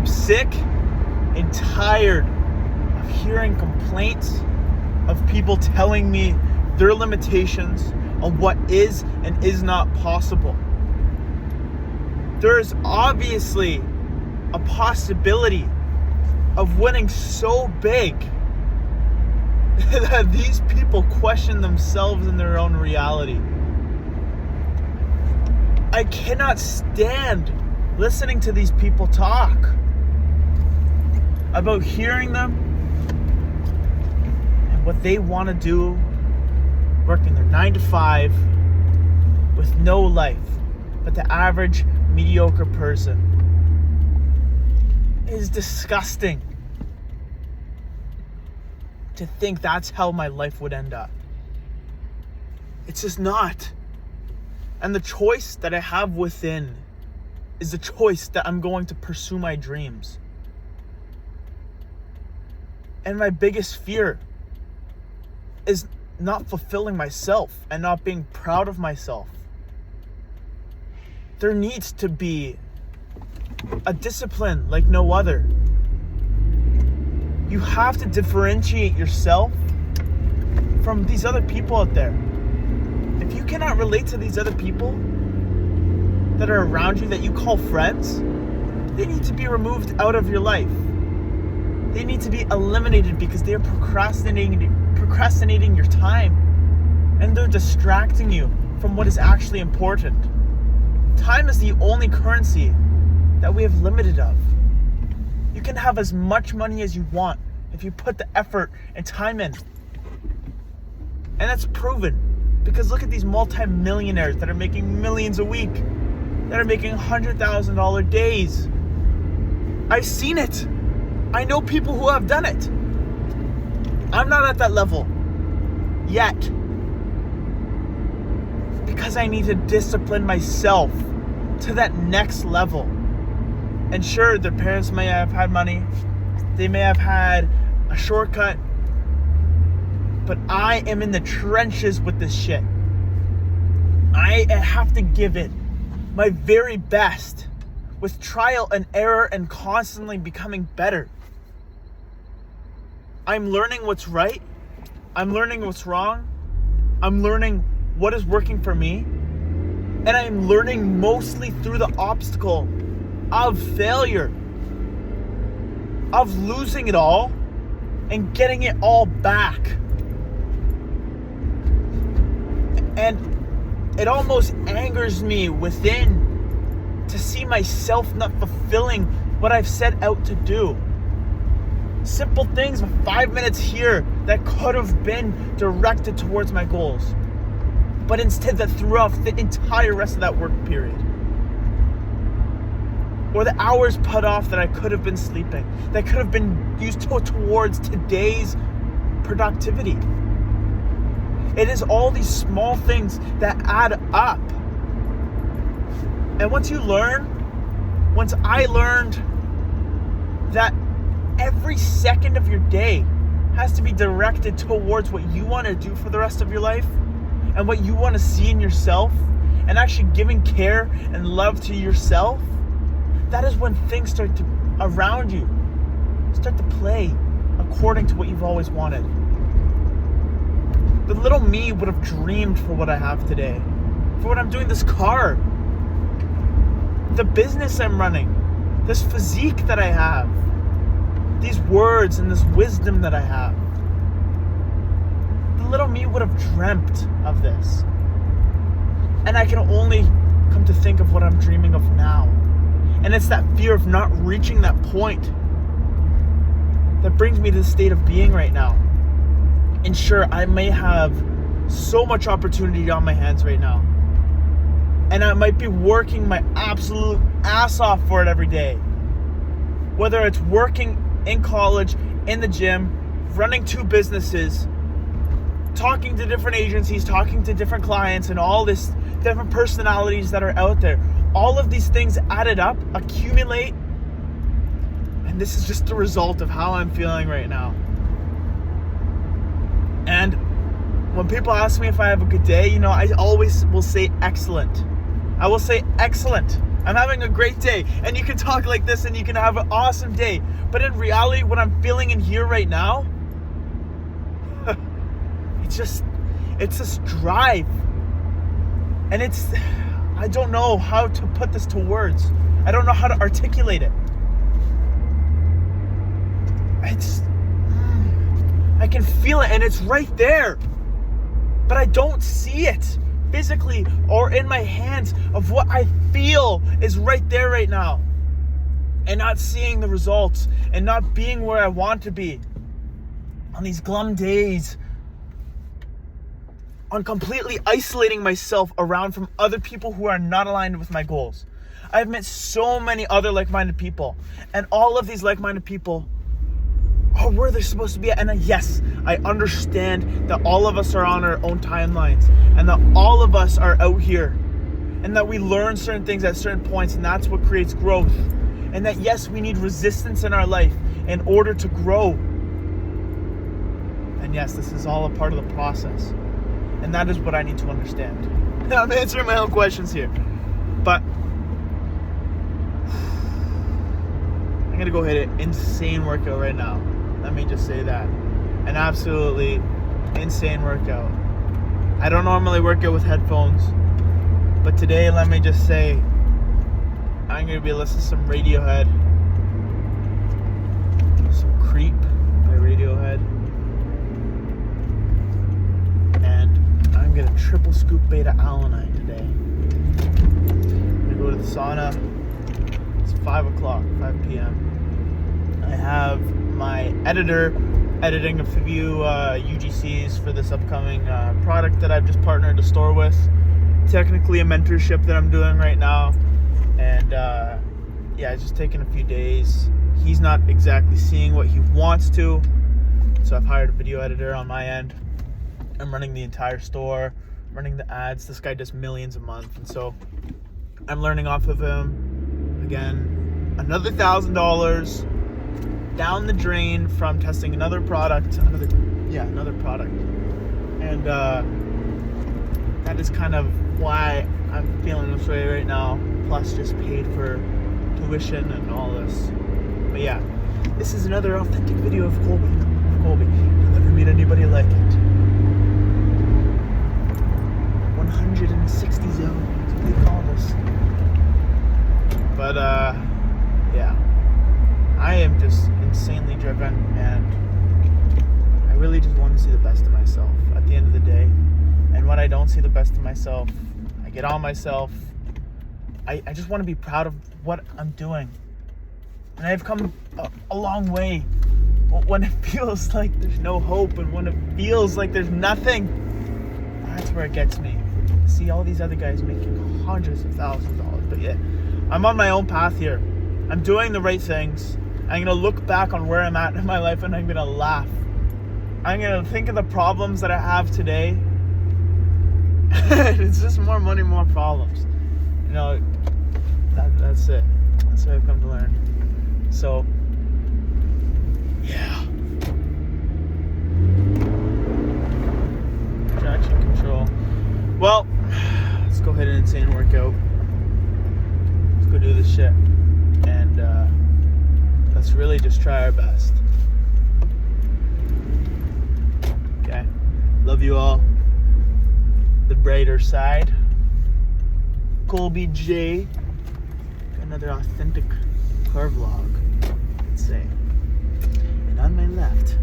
I'm sick and tired of hearing complaints of people telling me their limitations on what is and is not possible. There is obviously a possibility of winning so big that these people question themselves and their own reality. I cannot stand listening to these people talk about hearing them and what they want to do, working their 9 to 5 with no life, but the average mediocre person. It is disgusting to think that's how my life would end up. It's just not. And the choice that I have within is the choice that I'm going to pursue my dreams. And my biggest fear is not fulfilling myself and not being proud of myself. There needs to be a discipline like no other. You have to differentiate yourself from these other people out there. If you cannot relate to these other people that are around you that you call friends, they need to be removed out of your life. They need to be eliminated because they are procrastinating your time, and they're distracting you from what is actually important. Time is the only currency that we have limited of. You can have as much money as you want if you put the effort and time in. And that's proven, because look at these multi-millionaires that are making millions a week, that are making $100,000 days. I've seen it. I know people who have done it. I'm not at that level yet, because I need to discipline myself to that next level. And sure, their parents may have had money, they may have had a shortcut, but I am in the trenches with this shit. I have to give it my very best with trial and error and constantly becoming better. I'm learning what's right. I'm learning what's wrong. I'm learning what is working for me. And I'm learning mostly through the obstacle of failure, of losing it all and getting it all back. And it almost angers me within to see myself not fulfilling what I've set out to do. Simple things of 5 minutes here that could have been directed towards my goals, but instead that threw off the entire rest of that work period. Or the hours put off that I could have been sleeping, that could have been used towards today's productivity. It is all these small things that add up. And once I learned that every second of your day has to be directed towards what you want to do for the rest of your life and what you want to see in yourself, and actually giving care and love to yourself, that is when things around you start to play according to what you've always wanted. The little me would have dreamed for what I have today, for what I'm doing, this car, the business I'm running, this physique that I have, these words and this wisdom that I have. The little me would have dreamt of this. And I can only come to think of what I'm dreaming of now. And it's that fear of not reaching that point that brings me to the state of being right now. And sure, I may have so much opportunity on my hands right now. And I might be working my absolute ass off for it every day. Whether it's working in college, in the gym, running 2 businesses, talking to different agencies, talking to different clients, and all this different personalities that are out there. All of these things added up, accumulate, and this is just the result of how I'm feeling right now. And when people ask me if I have a good day, I always will say excellent. I will say excellent. I'm having a great day. And you can talk like this and you can have an awesome day. But in reality, what I'm feeling in here right now, it's this drive. And I don't know how to put this to words. I don't know how to articulate it. I can feel it and it's right there. But I don't see it physically or in my hands of what I feel is right there right now. And not seeing the results and not being where I want to be. On these glum days. On completely isolating myself around from other people who are not aligned with my goals. I've met so many other like-minded people. And all of these like-minded people are where they're supposed to be at. And yes, I understand that all of us are on our own timelines. And that all of us are out here. And that we learn certain things at certain points. And that's what creates growth. And that yes, we need resistance in our life in order to grow. And yes, this is all a part of the process. And that is what I need to understand. Now, I'm answering my own questions here. But I'm going to go hit an insane workout right now. Let me just say that. An absolutely insane workout. I don't normally work out with headphones. But today, let me just say, I'm going to be listening to some Radiohead. Some Creep by Radiohead. And I'm going to triple scoop beta-alanine today. I'm going to go to the sauna. It's 5 p.m. I have my editor editing a few UGCs for this upcoming product that I've just partnered a store with. Technically a mentorship that I'm doing right now. And yeah, it's just taking a few days. He's not exactly seeing what he wants to. So I've hired a video editor on my end. I'm running the entire store, running the ads. This guy does millions a month. And so I'm learning off of him. Again, another $1,000 down the drain from testing another product. Another product. And that is kind of why I'm feeling this way right now. Plus just paid for tuition and all this. But yeah, this is another authentic video of Colby. You'll never meet anybody like it. 160 zone. That's what they call this. But yeah, I am just insanely driven, and I really just want to see the best of myself at the end of the day. And when I don't see the best of myself, I get on myself. I just want to be proud of what I'm doing. And I've come a long way. When it feels like there's no hope and when it feels like there's nothing, that's where it gets me. See all these other guys making hundreds of thousands of dollars. But yeah, I'm on my own path here. I'm doing the right things. I'm going to look back on where I'm at in my life and I'm going to laugh. I'm going to think of the problems that I have today. It's just more money, more problems. You know, that's it. That's what I've come to learn. So, yeah. Traction control. Well, let's go ahead and insane workout. Let's go do this shit. And let's really just try our best. Okay. Love you all. The brighter side. Colby J. Got another authentic car vlog. Let's say. And on my left,